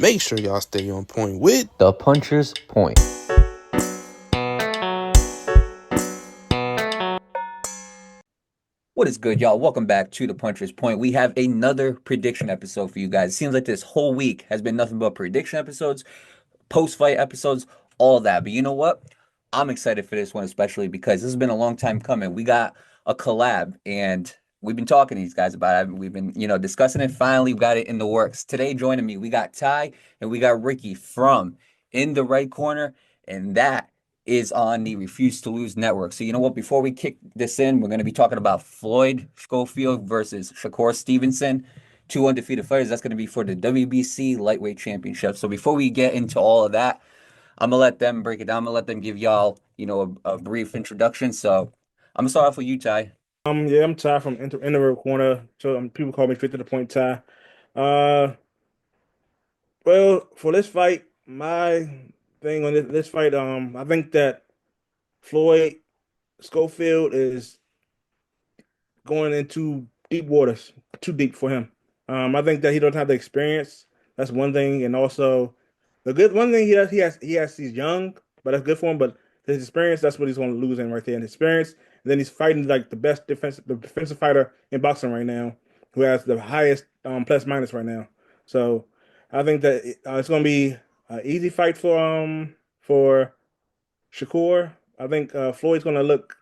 Make sure y'all stay on point with The Puncher's Point. What is good, y'all? Welcome back to the Puncher's Point. We have another prediction episode for you guys. It seems like this whole week has been nothing but prediction episodes, post-fight episodes, all that. But you know what? I'm excited for this one, especially because this has been a long time coming. We got a collab, and we've been talking to these guys about it. We've been, discussing it. Finally, we got it in the works. Today, joining me, we got Ty and we got Ricky from In the Right Corner, and that is on the Refuse to Lose network. So you know what? Before we kick this in, we're going to be talking about Floyd Schofield versus Shakur Stevenson, two undefeated fighters. That's going to be for the WBC Lightweight Championship. So before we get into all of that, I'm gonna let them break it down. I'm gonna let them give y'all, a brief introduction. So I'm gonna start off with you, Ty. Yeah, I'm Ty from Inner Corner. So people call me straight to the point, Ty. Uh, well, for this fight, my thing on this fight, I think that Floyd Schofield is going into deep waters, too deep for him. I think that he doesn't have the experience. That's one thing, and also the good one thing he's young, but that's good for him. But his experience, that's what he's going to lose in right there. And experience, and then he's fighting like the defensive fighter in boxing right now, who has the highest plus minus right now. So I think that it's going to be an easy fight for Shakur. I think Floyd's going to look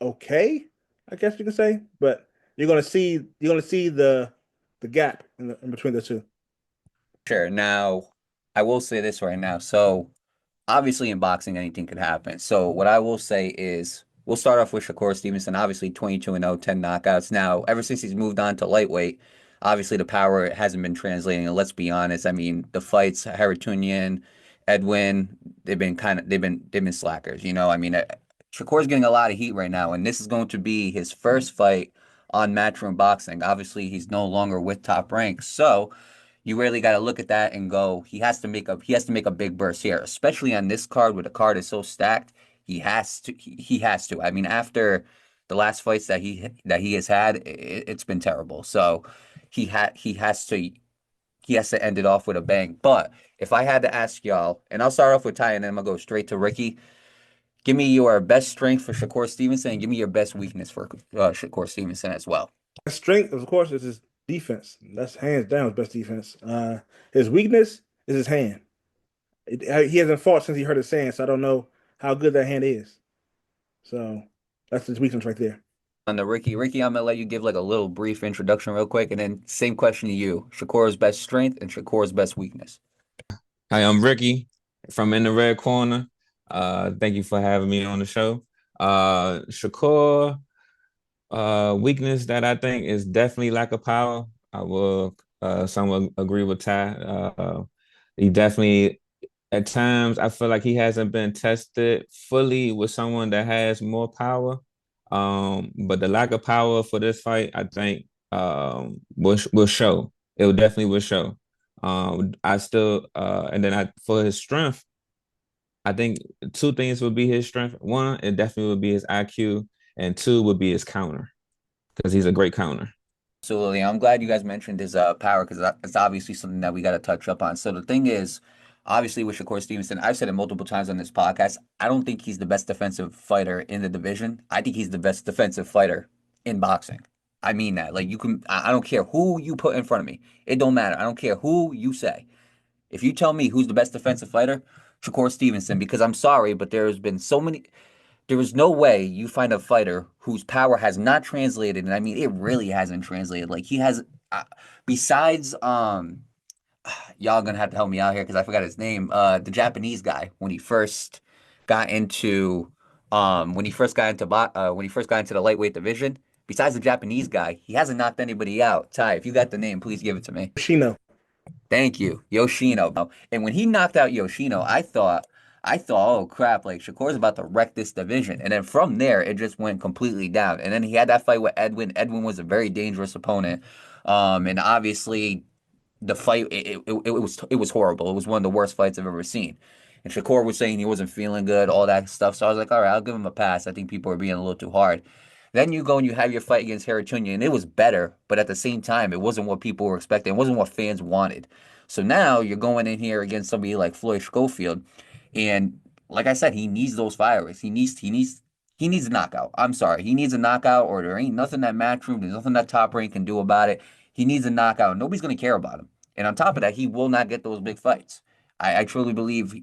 okay, I guess you can say, but you're gonna see the gap in between the two. Sure. Now, I will say this right now. So obviously in boxing, anything could happen. So what I will say is we'll start off with Shakur Stevenson, obviously 22 and 0, 10 knockouts. Now, ever since he's moved on to lightweight, obviously the power hasn't been translating. And let's be honest, I mean, the fights, Harutyunyan, Edwin, they've been slackers. I mean, Shakur's getting a lot of heat right now, and this is going to be his first fight on Matchroom Boxing. Obviously, he's no longer with Top Rank, so you really got to look at that and go, he has to make a big burst here, especially on this card where the card is so stacked. He has to. I mean, after the last fights that he has had, it's been terrible. So he has to end it off with a bang. But if I had to ask y'all, and I'll start off with Ty and then I'm gonna go straight to Ricky. Give me your best strength for Shakur Stevenson and give me your best weakness for Shakur Stevenson as well. His strength, of course, is his defense. That's hands down his best defense. His weakness is his hand. He hasn't fought since he hurt his hand, so I don't know how good that hand is. So that's his weakness right there. On the Ricky, I'm gonna let you give like a little brief introduction real quick, and then same question to you. Shakur's best strength and Shakur's best weakness. Hi, I'm Ricky from In the Red Corner. Thank you for having me on the show. Shakur, weakness that I think is definitely lack of power. I will somewhat agree with Ty. He definitely, at times, I feel like he hasn't been tested fully with someone that has more power. But the lack of power for this fight, I think, will show. It will definitely will show. I still and then for his strength, I think two things would be his strength. One, it definitely would be his IQ, and two would be his counter because he's a great counter. Absolutely. I'm glad you guys mentioned his power because it's obviously something that we got to touch up on. So the thing is, obviously with Shakur Stevenson, I've said it multiple times on this podcast. I don't think he's the best defensive fighter in the division. I think he's the best defensive fighter in boxing. I mean that. Like you can, I don't care who you put in front of me. It don't matter. I don't care who you say. If you tell me who's the best defensive fighter, Shakur Stevenson, because I'm sorry, but there's been so many. There is no way you find a fighter whose power has not translated, and I mean it really hasn't translated. Like he has, besides y'all gonna have to help me out here because I forgot his name. The Japanese guy got into when he first got into when he first got into the lightweight division. Besides the Japanese guy, he hasn't knocked anybody out. Ty, if you got the name, please give it to me. Shino. Thank you, Yoshino. And when he knocked out Yoshino, I thought, oh crap, like Shakur's about to wreck this division. And then from there, it just went completely down. And then he had that fight with Edwin. Edwin was a very dangerous opponent. And obviously, the fight it was horrible. It was one of the worst fights I've ever seen. And Shakur was saying he wasn't feeling good, all that stuff. So I was like, all right, I'll give him a pass. I think people are being a little too hard. Then you go and you have your fight against Harutyunyan, and it was better, but at the same time, it wasn't what people were expecting. It wasn't what fans wanted. So now you're going in here against somebody like Floyd Schofield, and like I said, he needs those fireworks. He needs a knockout. I'm sorry, he needs a knockout, or there ain't nothing that Matchroom, there's nothing that Top Rank can do about it. He needs a knockout. Nobody's gonna care about him. And on top of that, he will not get those big fights. I truly believe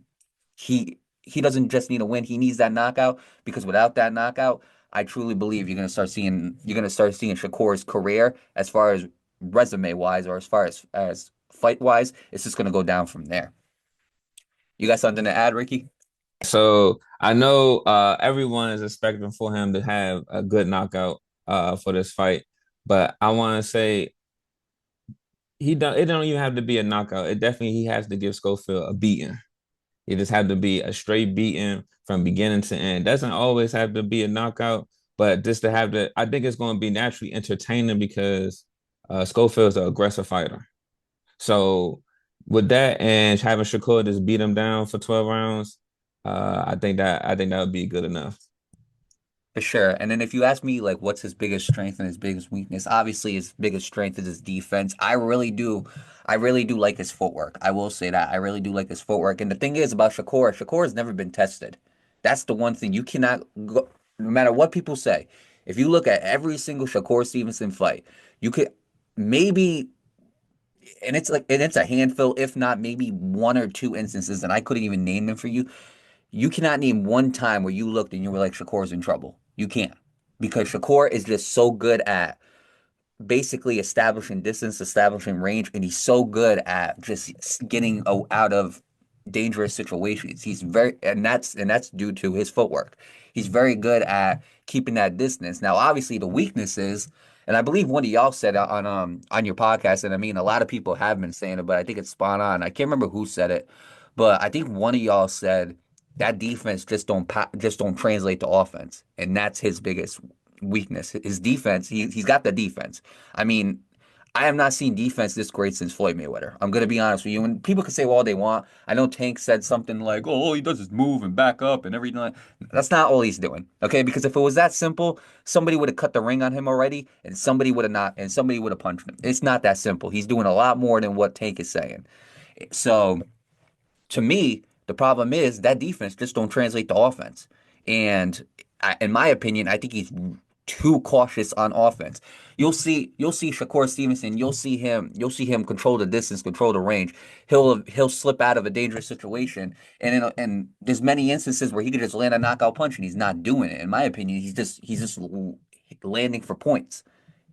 he doesn't just need a win. He needs that knockout because without that knockout, I truly believe you're gonna start seeing Shakur's career as far as resume wise or as far as fight wise, it's just gonna go down from there. You got something to add, Ricky? So I know everyone is expecting for him to have a good knockout for this fight, but I want to say it don't even have to be a knockout. It definitely he has to give Schofield a beating. He just have to be a straight beating from beginning to end. Doesn't always have to be a knockout, but just to have I think it's going to be naturally entertaining because Schofield's an aggressive fighter. So with that and having Shakur just beat him down for 12 rounds, I think that would be good enough. For sure. And then if you ask me, like, what's his biggest strength and his biggest weakness, obviously his biggest strength is his defense. I really do like his footwork. I will say that. I really do like his footwork. And the thing is about Shakur has never been tested. That's the one thing you cannot go, no matter what people say. If you look at every single Shakur Stevenson fight, you could maybe, and it's a handful, if not maybe one or two instances, and I couldn't even name them for you. You cannot name one time where you looked and you were like, Shakur's in trouble. You can't. Because Shakur is just so good at basically establishing distance, establishing range, and he's so good at just getting out of dangerous situations. And that's due to his footwork. He's very good at keeping that distance. Now, obviously, the weakness is, and I believe one of y'all said it on your podcast, and I mean a lot of people have been saying it, but I think it's spot on. I can't remember who said it, but I think one of y'all said that defense just don't translate to offense, and that's his biggest weakness. His defense, he's got the defense. I mean, I have not seen defense this great since Floyd Mayweather. I'm gonna be honest with you. And people can say all they want. I know Tank said something like, "Oh, all he does is move and back up and everything." That's not all he's doing. Okay, because if it was that simple, somebody would have cut the ring on him already, and somebody would have punched him. It's not that simple. He's doing a lot more than what Tank is saying. So to me, the problem is that defense just don't translate to offense. And in my opinion, I think he's too cautious on offense. You'll see Shakur Stevenson, you'll see him control the distance, control the range. He'll slip out of a dangerous situation, and there's many instances where he could just land a knockout punch, and he's not doing it. In my opinion, he's just landing for points.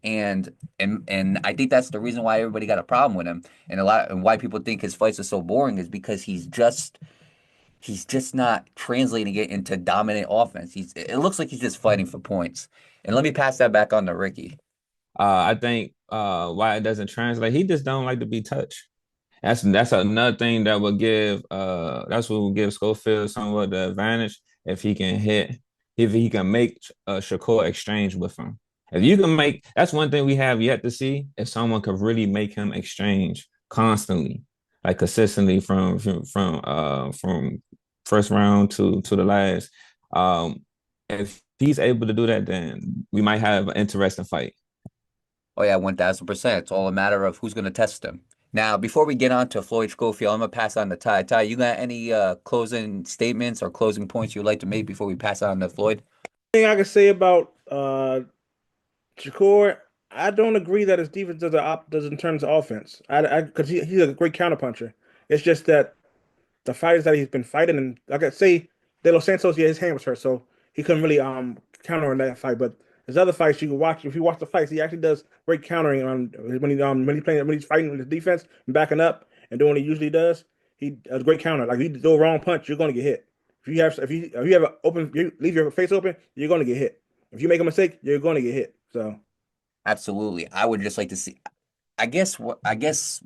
And I think that's the reason why everybody got a problem with him, and why people think his fights are so boring is because he's just not translating it into dominant offense. It looks like he's just fighting for points. And let me pass that back on to Ricky. I think why it doesn't translate, he just don't like to be touched. That's another thing that would that's what will give Schofield somewhat the advantage if he can make a Shakur exchange with him. If you can that's one thing we have yet to see, if someone could really make him exchange constantly, like consistently from first round to the last. If he's able to do that, then we might have an interesting fight. Oh yeah, 1000%. It's all a matter of who's going to test him. Now, before we get on to Floyd Schofield, I'm gonna pass on to Ty. Ty, you got any closing statements or closing points you'd like to make before we pass on to Floyd? Thing I can say about Shakur, I don't agree that his defense does in terms of offense. Because he's a great counterpuncher. It's just that the fighters that he's been fighting, and like I say, De Los Santos, yeah, his hand was hurt, so he couldn't really counter in that fight. But his other fights, you can watch. If you watch the fights, he actually does great countering on when he's fighting with his defense and backing up and doing what he usually does. He does great counter. Like if you throw a wrong punch, you're going to get hit. If you have you leave your face open, you're going to get hit. If you make a mistake, you're going to get hit. So Absolutely. I would just like to see. I guess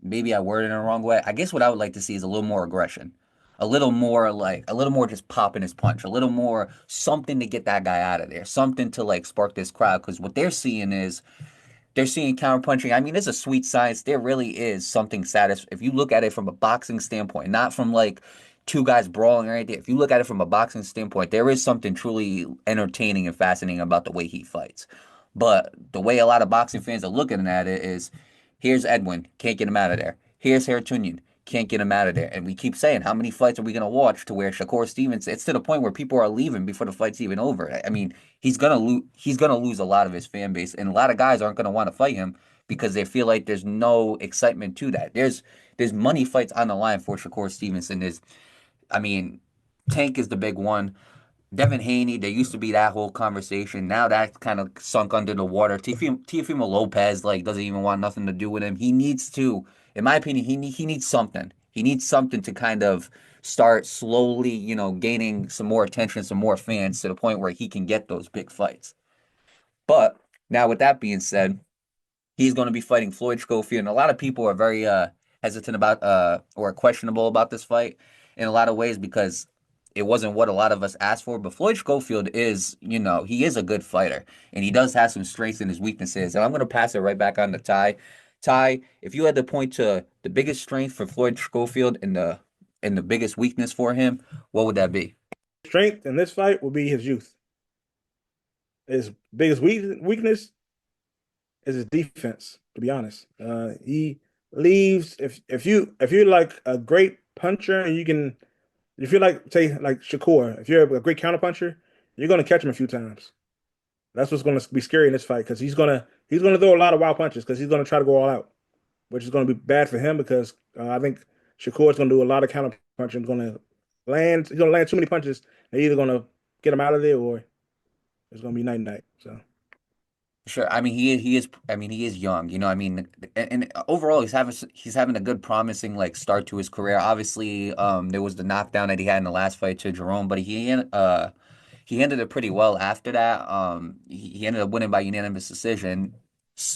maybe I worded it in the wrong way. I guess what I would like to see is a little more aggression, a little more just popping his punch, a little more something to get that guy out of there, something to like spark this crowd. Because what they're seeing counterpunching. I mean, it's a sweet science. There really is something if you look at it from a boxing standpoint, not from like two guys brawling or anything. If you look at it from a boxing standpoint, there is something truly entertaining and fascinating about the way he fights. But the way a lot of boxing fans are looking at it is, here's Edwin, can't get him out of there. Here's Harutyunyan, can't get him out of there. And we keep saying, how many fights are we going to watch to where Shakur Stevenson, it's to the point where people are leaving before the fight's even over. I mean, he's going to lose, a lot of his fan base, and a lot of guys aren't going to want to fight him because they feel like there's no excitement to that. There's money fights on the line for Shakur Stevenson. I mean, Tank is the big one. Devin Haney, there used to be that whole conversation. Now that's kind of sunk under the water. Teofimo Lopez doesn't even want nothing to do with him. He needs to, in my opinion, he needs something. He needs something to kind of start slowly, gaining some more attention, some more fans to the point where he can get those big fights. But now, with that being said, he's going to be fighting Floyd Schofield, and a lot of people are very hesitant about or questionable about this fight in a lot of ways because it wasn't what a lot of us asked for. But Floyd Schofield is, he is a good fighter, and he does have some strengths and his weaknesses. And I'm going to pass it right back on to Ty. Ty, if you had to point to the biggest strength for Floyd Schofield and the biggest weakness for him, what would that be? Strength in this fight will be his youth. His biggest weakness is his defense, to be honest. He leaves if you're like a great puncher and if you're like, say, like Shakur, if you're a great counter puncher, you're gonna catch him a few times. That's what's gonna be scary in this fight because he's gonna throw a lot of wild punches because he's gonna try to go all out, which is gonna be bad for him because I think Shakur is gonna do a lot of counter punching. He's gonna land too many punches. They're either gonna get him out of there or it's gonna be night. So. Sure. I mean, he is. I mean, he is young. I mean, and overall, he's having a good, promising start to his career. Obviously, there was the knockdown that he had in the last fight to Jerome, but he ended it pretty well after that. He ended up winning by unanimous decision.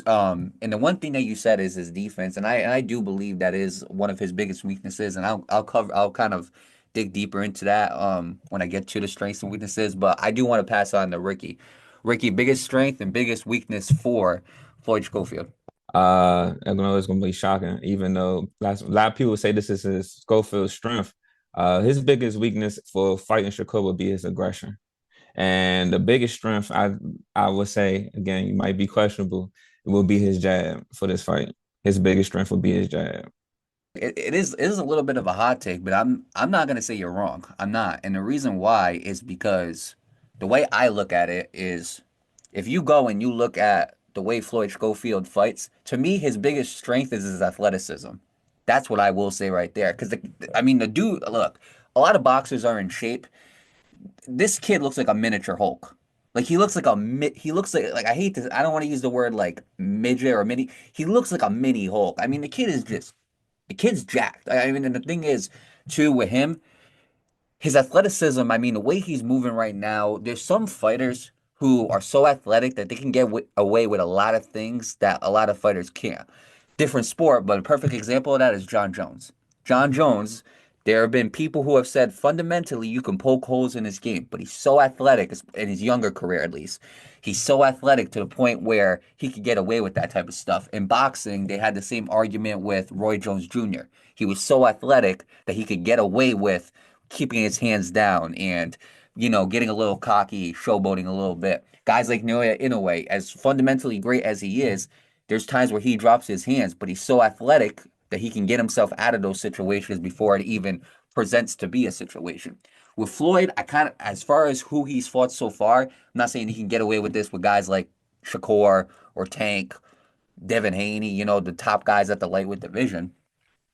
And the one thing that you said is his defense, and I do believe that is one of his biggest weaknesses. And I'll kind of dig deeper into that when I get to the strengths and weaknesses. But I do want to pass on to Ricky. Ricky, biggest strength and biggest weakness for Floyd Schofield. I know it's gonna be shocking, even though a lot of people say this is his Schofield's strength. His biggest weakness for fighting Shakur would be his aggression. And the biggest strength, I would say, again, you might be questionable, it will be his jab for this fight. His biggest strength would be his jab. It is a little bit of a hot take, but I'm not gonna say you're wrong. I'm not, and the reason why is because the way I look at it is, if you go and you look at the way Floyd Schofield fights, to me, his biggest strength is his athleticism. That's what I will say right there. Because the dude, look, a lot of boxers are in shape. This kid looks like a miniature Hulk. He looks like he looks like I hate this. I don't want to use the word midget or mini. He looks like a mini Hulk. I mean, the kid's jacked. I mean, and the thing is, too, with him, his athleticism, I mean, the way he's moving right now, there's some fighters who are so athletic that they can get away with a lot of things that a lot of fighters can't. Different sport, but a perfect example of that is John Jones. John Jones, there have been people who have said fundamentally you can poke holes in his game, but he's so athletic, in his younger career at least. He's so athletic to the point where he could get away with that type of stuff. In boxing, they had the same argument with Roy Jones Jr. He was so athletic that he could get away with keeping his hands down and, getting a little cocky, showboating a little bit. Guys like Naoya Inoue, as fundamentally great as he is, there's times where he drops his hands, but he's so athletic that he can get himself out of those situations before it even presents to be a situation. With Floyd, as far as who he's fought so far, I'm not saying he can get away with this with guys like Shakur or Tank, Devin Haney, the top guys at the lightweight division.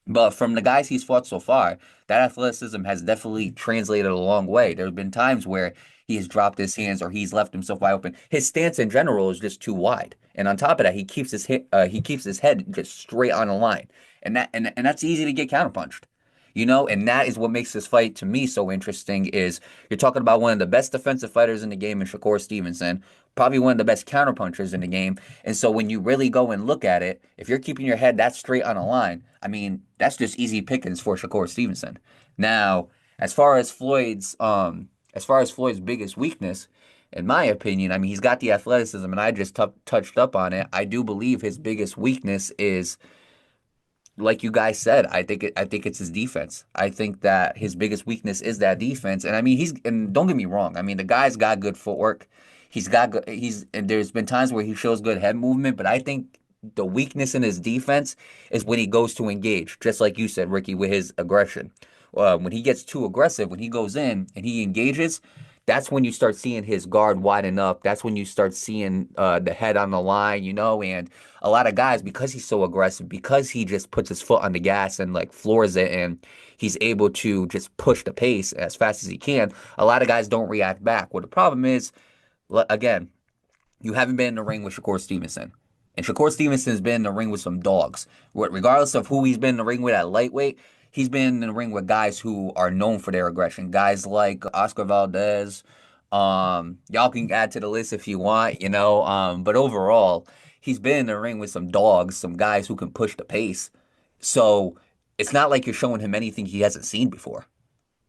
But from the guys he's fought so far, that athleticism has definitely translated a long way. There have been times where he has dropped his hands or he's left himself wide open. His stance in general is just too wide, and on top of that, he keeps his head just straight on the line, and that's easy to get counterpunched. And that is what makes this fight to me so interesting. Is you're talking about one of the best defensive fighters in the game in Shakur Stevenson, probably one of the best counterpunchers in the game. And so when you really go and look at it, if you're keeping your head that straight on a line, I mean, that's just easy pickings for Shakur Stevenson. Now, as far as Floyd's biggest weakness, in my opinion, I mean, he's got the athleticism, and I just touched up on it. I do believe his biggest weakness is like you guys said, I think it's his defense. I think that his biggest weakness is that defense. And I mean, and don't get me wrong. I mean, the guy's got good footwork. And there's been times where he shows good head movement, but I think the weakness in his defense is when he goes to engage, just like you said, Ricky, with his aggression. When he gets too aggressive, when he goes in and he engages, that's when you start seeing his guard widen up. That's when you start seeing the head on the line, and a lot of guys, because he's so aggressive, because he just puts his foot on the gas and like floors it, and he's able to just push the pace as fast as he can, a lot of guys don't react back. Well, the problem is, again, you haven't been in the ring with Shakur Stevenson. And Shakur Stevenson has been in the ring with some dogs. Regardless of who he's been in the ring with at lightweight, he's been in the ring with guys who are known for their aggression. Guys like Oscar Valdez. Y'all can add to the list if you want, but overall, he's been in the ring with some dogs, some guys who can push the pace. So it's not like you're showing him anything he hasn't seen before.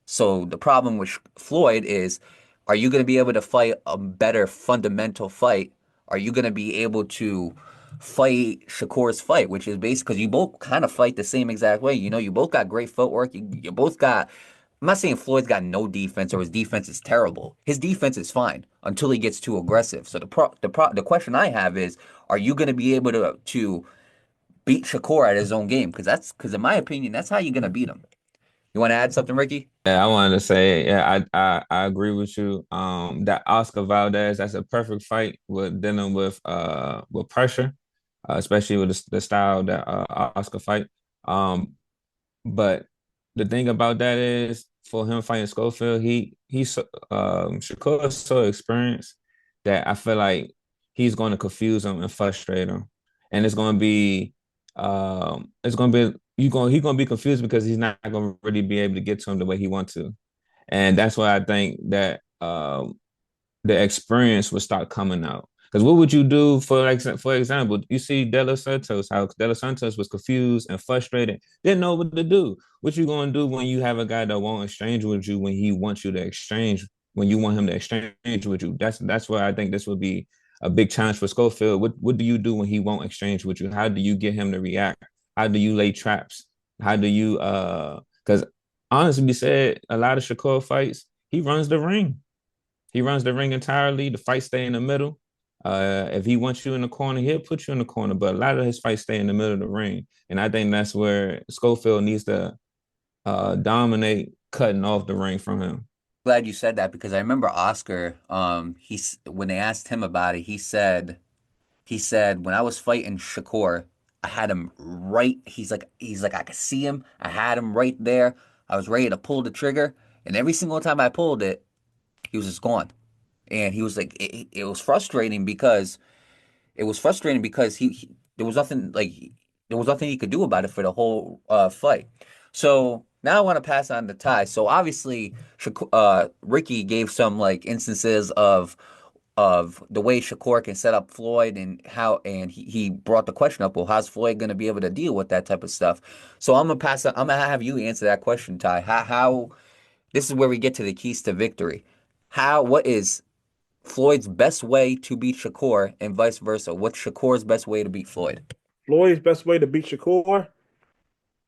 So the problem with Floyd is, are you going to be able to fight a better fundamental fight? Are you going to be able to fight Shakur's fight, which is basically because you both kind of fight the same exact way. You both got great footwork. You both got. I'm not saying Floyd's got no defense or his defense is terrible. His defense is fine until he gets too aggressive. So the question I have is, are you going to be able to beat Shakur at his own game? Because in my opinion, that's how you're going to beat him. You want to add something, Ricky? Yeah, I wanted to say, yeah, I agree with you. That Oscar Valdez, that's a perfect fight with dealing with pressure, especially with the style that Oscar fight. But the thing about that is, for him fighting Schofield, Shakur is so experienced that I feel like he's going to confuse him and frustrate him, and he's going to be he's going to be confused because he's not going to really be able to get to him the way he wants to, and that's why I think that the experience will start coming out. Because what would you do for example, you see De Los Santos, how De Los Santos was confused and frustrated, didn't know what to do. What you gonna do when you have a guy that won't exchange with you when he wants you to exchange, when you want him to exchange with you? That's where I think this would be a big challenge for Schofield. What do you do when he won't exchange with you? How do you get him to react? How do you lay traps? How do you because honestly be said, a lot of Shakur fights, he runs the ring. He runs the ring entirely. The fights stay in the middle. If he wants you in the corner, he'll put you in the corner. But a lot of his fights stay in the middle of the ring. And I think that's where Schofield needs to dominate, cutting off the ring from him. Glad you said that, because I remember Oscar, when they asked him about it, he said when I was fighting Shakur, I had him right. He's like I could see him. I had him right there. I was ready to pull the trigger, and every single time I pulled it, he was just gone. And he was like, it was frustrating because there was nothing he could do about it for the whole fight. So now I want to pass on to Ty. So obviously, Ricky gave some like instances of the way Shakur can set up Floyd, and he brought the question up, well, how's Floyd going to be able to deal with that type of stuff? So I'm gonna have you answer that question, Ty. How this is where we get to the keys to victory. What is Floyd's best way to beat Shakur, and vice versa? What's Shakur's best way to beat Floyd? Floyd's best way to beat Shakur,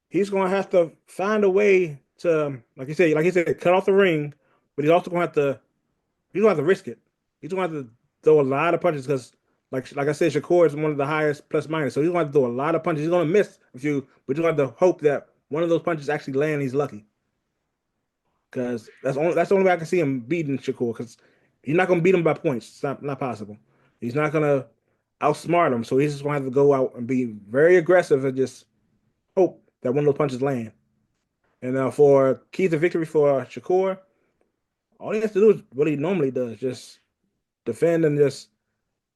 he's going to have to find a way to, like you said, cut off the ring, but he's also going to have to risk it. He's going to have to throw a lot of punches because, like I said, Shakur is one of the highest plus minus, so he's going to have to throw a lot of punches. He's going to miss a few, but you're going to have to hope that one of those punches actually land. He's lucky, because that's the only way I can see him beating Shakur, because he's not going to beat him by points. It's not possible. He's not going to outsmart him, so he's just going to have to go out and be very aggressive and just hope that one of those punches land. And for keys to victory for Shakur, all he has to do is what he normally does, just defend and just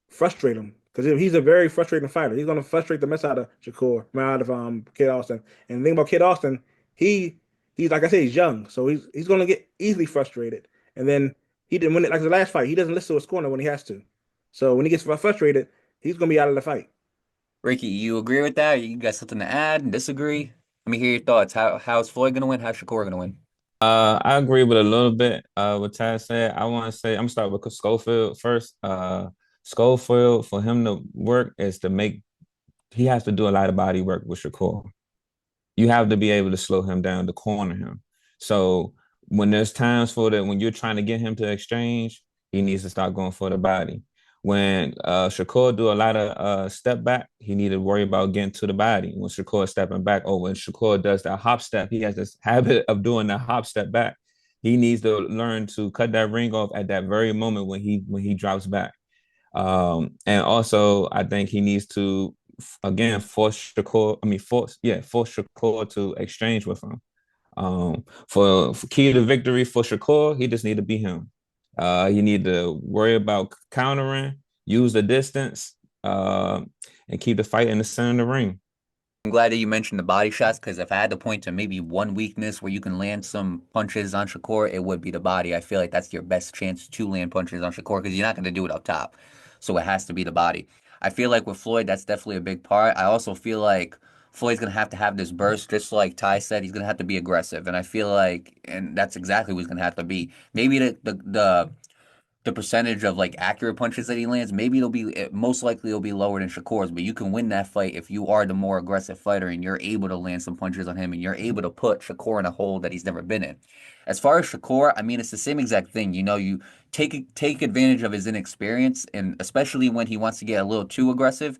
frustrate him. Because he's a very frustrating fighter. He's going to frustrate the mess out of Shakur, out of Kid Austin. And the thing about Kid Austin, he's like I said, he's young, so he's going to get easily frustrated. And then he didn't win it like the last fight. He doesn't listen to his corner when he has to. So when he gets frustrated, he's going to be out of the fight. Ricky, you agree with that? You got something to add and disagree? Let me hear your thoughts. How's Floyd gonna win? How's Shakur gonna win? I agree with a little bit what Tad said. I want to say I'm gonna start with Schofield first. Schofield, for him to work is he has to do a lot of body work with Shakur. you have to be able to slow him down to corner him. So when there's times for that, when you're trying to get him to exchange, he needs to start going for the body. When Shakur do a lot of step back, he need to worry about getting to the body. When Shakur is stepping back, or when Shakur does that hop step, he has this habit of doing the hop step back. He needs to learn to cut that ring off at that very moment when he drops back. And also, I think he needs to again force Shakur to exchange with him. For key to victory for Shakur, he just need to be him. You need to worry about countering, use the distance, and keep the fight in the center of the ring. I'm glad that you mentioned the body shots, because if I had to point to maybe one weakness where you can land some punches on Shakur, it would be the body. I feel like that's your best chance to land punches on Shakur, because you're not going to do it up top. So it has to be the body. I feel like with Floyd, that's definitely a big part. I also feel like Floyd's going to have this burst, just like Ty said. He's going to have to be aggressive. And I feel like, and that's exactly what he's going to have to be. Maybe the percentage of like accurate punches that he lands, maybe most likely it'll be lower than Shakur's, but you can win that fight if you are the more aggressive fighter and you're able to land some punches on him and you're able to put Shakur in a hole that he's never been in. As far as Shakur, I mean, it's the same exact thing. You take advantage of his inexperience, and especially when he wants to get a little too aggressive.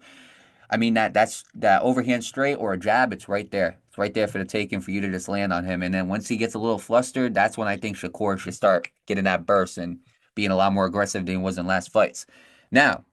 I mean, that's that overhand straight or a jab, it's right there. It's right there for the taking for you to just land on him. And then once he gets a little flustered, that's when I think Shakur should start getting that burst and being a lot more aggressive than he was in last fights. Now,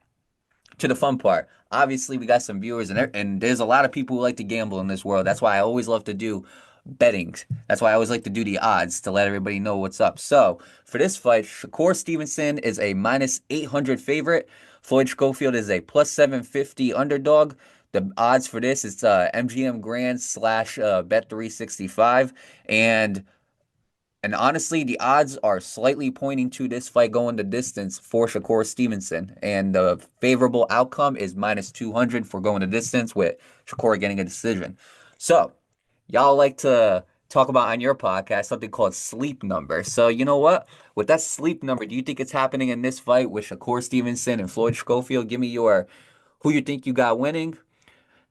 to the fun part. Obviously, we got some viewers, and there's a lot of people who like to gamble in this world. That's why I always love to do bettings. That's why I always like to do the odds to let everybody know what's up. So, for this fight, Shakur Stevenson is a minus 800 favorite. Floyd Schofield is a plus 750 underdog. The odds for this is MGM Grand slash Bet 365. And honestly, the odds are slightly pointing to this fight going the distance for Shakur Stevenson. And the favorable outcome is minus 200 for going the distance, with Shakur getting a decision. So, y'all like to talk about on your podcast something called sleep number. So, you know what? With that sleep number, do you think it's happening in this fight with Shakur Stevenson and Floyd Schofield? Give me who you think you got winning,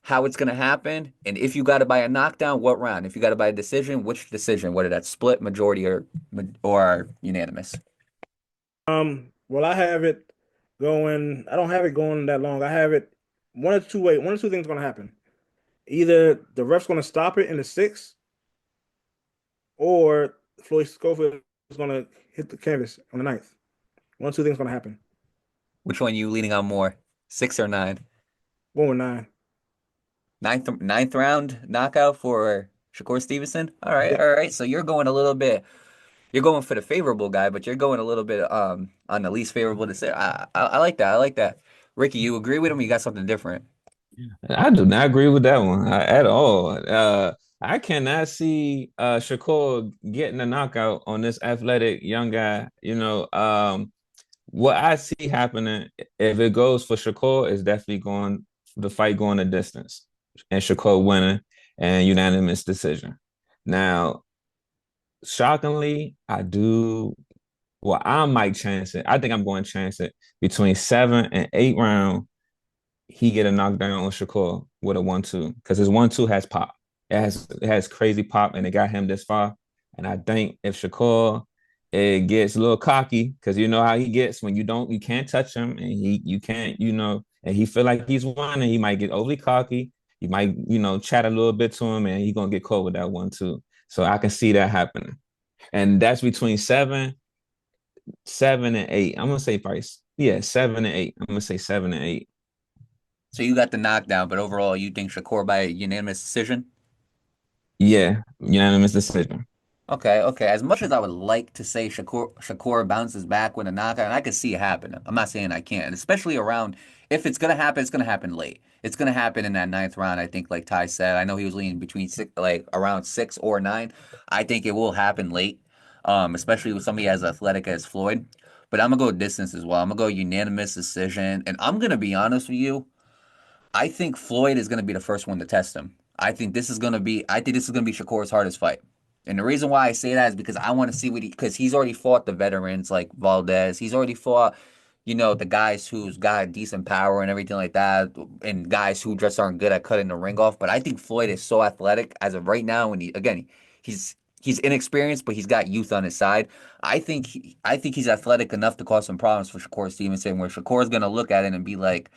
how it's going to happen, and if you got to buy a knockdown, what round? If you got to buy a decision, which decision? Whether that's split, majority, or unanimous. Well, I have it going. I don't have it going that long. I have it one or two things going to happen. Either the ref's going to stop it in the sixth, or Floyd Schofield is going to hit the canvas on the ninth. One or two things going to happen. Which one are you leaning on more, 6 or 9? Going with 9. Ninth round knockout for Shakur Stevenson. All right, all right. So you're going for the favorable guy, but you're going a little bit on the least favorable to say. I like that. I like that. Ricky, you agree with him? You got something different? I do not agree with that one at all. I cannot see Shakur getting a knockout on this athletic young guy. What I see happening if it goes for Shakur is definitely the fight going a distance and Shakur winning and unanimous decision. Now, shockingly, I might chance it. I think I'm going to chance it between 7 and 8 rounds. He get a knockdown on Shakur with a 1-2, because his 1-2 has pop. It has crazy pop, and it got him this far. And I think if Shakur gets a little cocky, because you know how he gets when you can't touch him, and you can't, and he feel like he's winning, he might get overly cocky. You might, chat a little bit to him, and he's gonna get caught with that 1-2. So I can see that happening. And that's between 7 and 8. I'm gonna say price. Yeah, 7 and 8. I'm gonna say 7 and 8. So you got the knockdown, but overall, you think Shakur by unanimous decision? Yeah, unanimous decision. Okay. As much as I would like to say Shakur bounces back with a knockout, and I can see it happening. I'm not saying I can't, and especially around, if it's gonna happen, it's gonna happen late. It's gonna happen in that 9th round. I think, like Ty said, I know he was leaning between 6, like around 6 or 9. I think it will happen late, especially with somebody as athletic as Floyd. But I'm gonna go distance as well. I'm gonna go unanimous decision, and I'm gonna be honest with you. I think Floyd is going to be the first one to test him. I think this is going to be Shakur's hardest fight. And the reason why I say that is because I want to see because he's already fought the veterans like Valdez. He's already fought the guys who's got decent power and everything like that, and guys who just aren't good at cutting the ring off. But I think Floyd is so athletic as of right now, and he's inexperienced, but he's got youth on his side. I think he's athletic enough to cause some problems for Shakur Stevenson, where Shakur is gonna look at it and be like,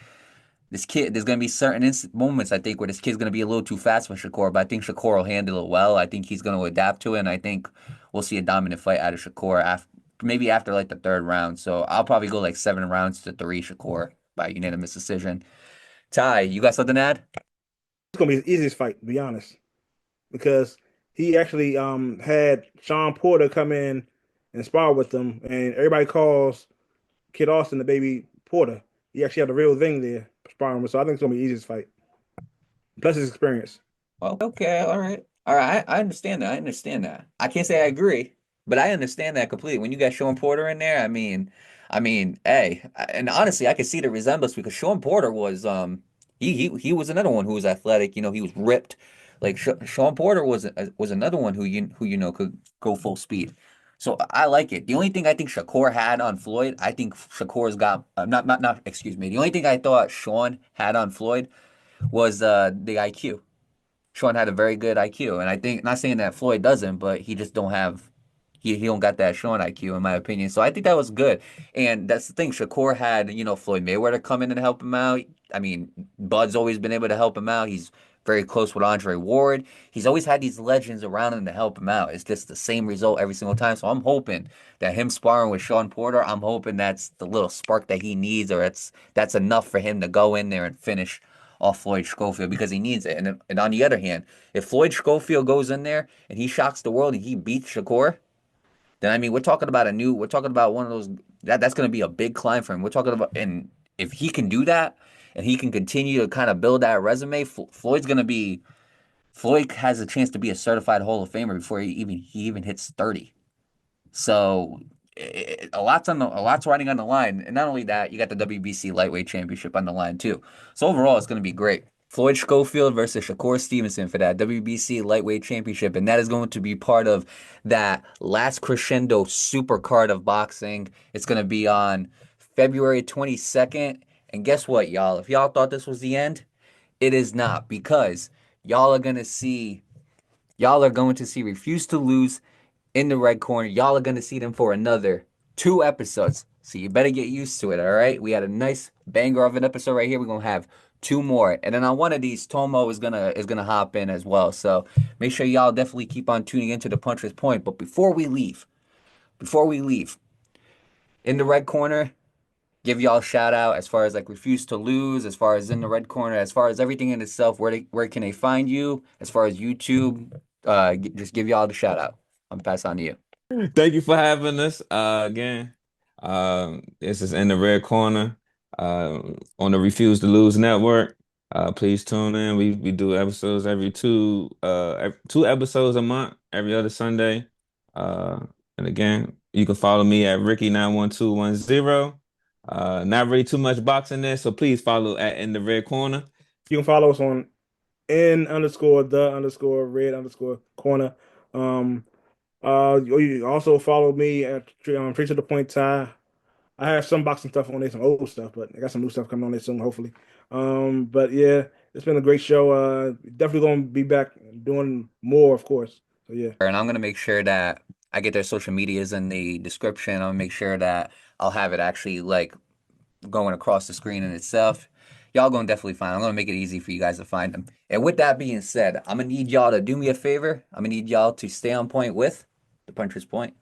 this kid, there's going to be certain moments, I think, where this kid's going to be a little too fast for Shakur, but I think Shakur will handle it well. I think he's going to adapt to it, and I think we'll see a dominant fight out of Shakur maybe after like the third round. So I'll probably go like 7 rounds to 3 Shakur by unanimous decision. Ty, you got something to add? It's gonna be his easiest fight, to be honest, because he actually had Sean Porter come in and spar with him, and everybody calls Kid Austin the baby Porter. He actually had the real thing there sparring with, so I think it's gonna be the easiest fight. Plus his experience. Well, okay, all right. All right, I understand that. I understand that. I can't say I agree, but I understand that completely. When you got Sean Porter in there, hey, and honestly, I could see the resemblance because Sean Porter was he was another one who was athletic. He was ripped. Like Sean Porter was another one who could go full speed. So I like it. The only thing I think Shakur had on Floyd, I think Shakur's got not excuse me. The only thing I thought Sean had on Floyd was the IQ. Sean had a very good IQ, and I think not saying that Floyd doesn't, but he just don't have he don't got that Sean IQ in my opinion. So I think that was good, and that's the thing. Shakur had Floyd Mayweather come in and help him out. I mean, Bud's always been able to help him out. He's very close with Andre Ward. He's always had these legends around him to help him out. It's just the same result every single time. So I'm hoping that him sparring with Sean Porter, I'm hoping that's the little spark that he needs, or that's enough for him to go in there and finish off Floyd Schofield because he needs it. And on the other hand, if Floyd Schofield goes in there and he shocks the world and he beats Shakur, then I mean we're talking about one of those that's going to be a big climb for him. We're talking about, and if he can do that and he can continue to kind of build that resume, Floyd has a chance to be a certified Hall of Famer before he even hits 30. So a lot's riding on the line, and not only that, you got the WBC Lightweight Championship on the line too. So overall, it's going to be great. Floyd Schofield versus Shakur Stevenson for that WBC Lightweight Championship, and that is going to be part of that last crescendo super card of boxing. It's going to be on February 22nd, and guess what, y'all? If y'all thought this was the end, it is not, because y'all are going to see Refuse to Lose in the red corner. Y'all are going to see them for another 2 episodes. So you better get used to it, all right? We had a nice banger of an episode right here. We're going to have 2 more. And then on one of these, Tomo is gonna hop in as well. So make sure y'all definitely keep on tuning into the Puncher's Point. But before we leave, in the red corner, give y'all a shout out as far as like Refuse to Lose, as far as in the red corner, as far as everything in itself, where can they find you, as far as YouTube, just give y'all the shout out. I'm pass on to you. Thank you for having us again. This is In the Red Corner on the Refuse to Lose Network. Please tune in. We do episodes every two episodes a month, every other Sunday. And again, you can follow me at Ricky91210. Not really too much boxing there, so please follow at In the Red Corner. You can follow us on N_the_red_corner. You also follow me at Preach to the Point Ty. I have some boxing stuff on there, some old stuff, but I got some new stuff coming on there soon, hopefully. But yeah, it's been a great show. Definitely gonna be back doing more, of course. So yeah. And I'm gonna make sure that I get their social medias in the description. I'll make sure that I'll have it actually like going across the screen in itself. Y'all gonna definitely find. I'm gonna make it easy for you guys to find them. And with that being said, I'm gonna need y'all to do me a favor. I'm gonna need y'all to stay on point with the Puncher's Point.